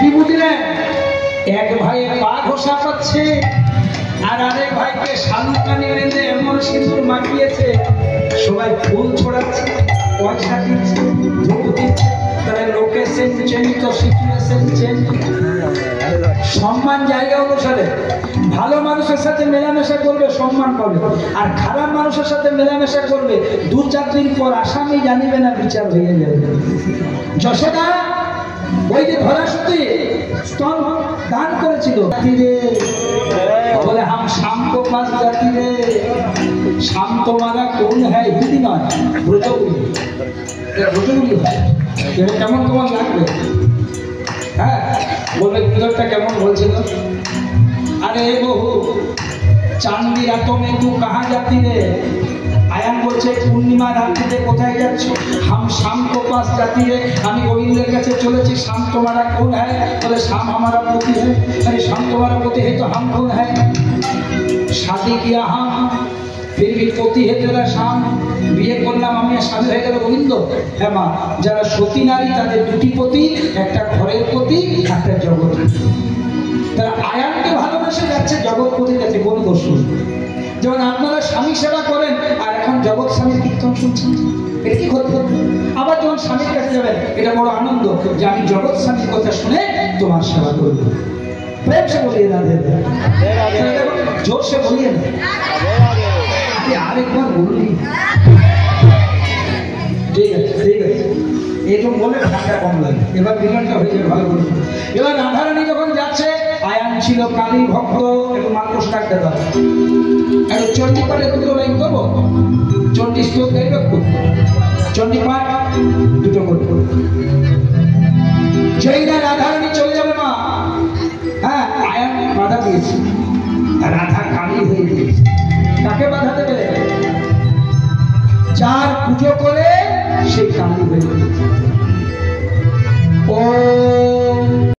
কি বুঝলেন? এক ভাই পা ঘষা পাচ্ছে আর আরেক ভাইকে শালুকানি বেঁধে এমন সিঁদুর মাখিয়েছে, সবাই ফুল ছড়াচ্ছে, পয়সা দিচ্ছে, ধূপ দিচ্ছে। তাহলে লোকেশন চেঞ্জ তো সিচুয়েশন চেঞ্জ। সম্মান জায়গা অনুসারে ভালো মানুষের সাথে মেলামেশা করবে, সম্মান পাবে। আর খারাপ মানুষের সাথে মেলামেশা করবে, 2-4 দিন পর আসামি জানিবে না, বিচার হয়ে যাবে। যশোদা ওই যে ধরাসুতি স্তন দান করেছিল, বলে হাম শাম কো পাস জাতি রে, শাম তোমারা কোন হ্যাঁ হিন্দি নয়, ব্রজগুলি। ব্রজগুলি হয় এটা কেমন তোমার লাগবে? হ্যাঁ বলবে ভিতরটা কেমন বলছিল? আরে বহু চাঁদনি রাত মে তু কাহা জাতি রে। আয়ান বলছে পূর্ণিমা রাত্রিতে কোথায় যাচ্ছ? হাম শাম কো পাস জাতি রে, আমি গোবিন্দের কাছে চলেছি। শাম তোমারা কোন হ্যায়? বলে শাম हमारा पति है। अरे शाम तुम्हारा पति है तो हम कौन है? शादी किया हम फिर भी पति है तेरा शाम। বিয়ে করলাম আমি, স্বামী হয়ে গেল গোবিন্দ। হ্যাঁ মা, যারা সতী নারী তাদের 2টি পতি, একটা ঘরের পতি, একটা জগৎ। তারা আয়ানকে ভালোবেসে যাচ্ছে জগৎপতির কাছে, কোন দোষ নেই। যেমন আপনারা স্বামী সেবা করেন আর এখন জগৎ স্বামীর কীর্তন শুনছেন, এটা কি ক্ষতি? আবার যখন স্বামীর কাছে যাবেন, এটা বড় আনন্দ যে আমি জগৎ স্বামীর কথা শুনে তোমার সেবা করব। প্রেম সে বলিয়ে না দেবে, জোর সে বলিয়ে না, আরেকবার বললি। ঠিক আছে ঠিক আছে, এরকম বলে ঠান্ডা কম লাগে। এবার মিলনটা হয়ে যাবে ভালো করে। এবার রাধারানী যখন যাচ্ছে, আয়ান ছিল কালী ভক্ত। একটু মার্কস ডাকতে দাও, একটু চণ্ডীপাঠে 2টো লাইন করবো। চণ্ডী স্তোত্র গাইবে, চণ্ডীপাঠ 2টো করবো। যেই না রাধারানী চলে যাবে মা, হ্যাঁ আয়ান বাধা দিয়েছে, রাধা কালী হয়ে গিয়েছে। তাকে বাধা দেবে? যার পুজো করে সেই কালী হয়ে গেছে।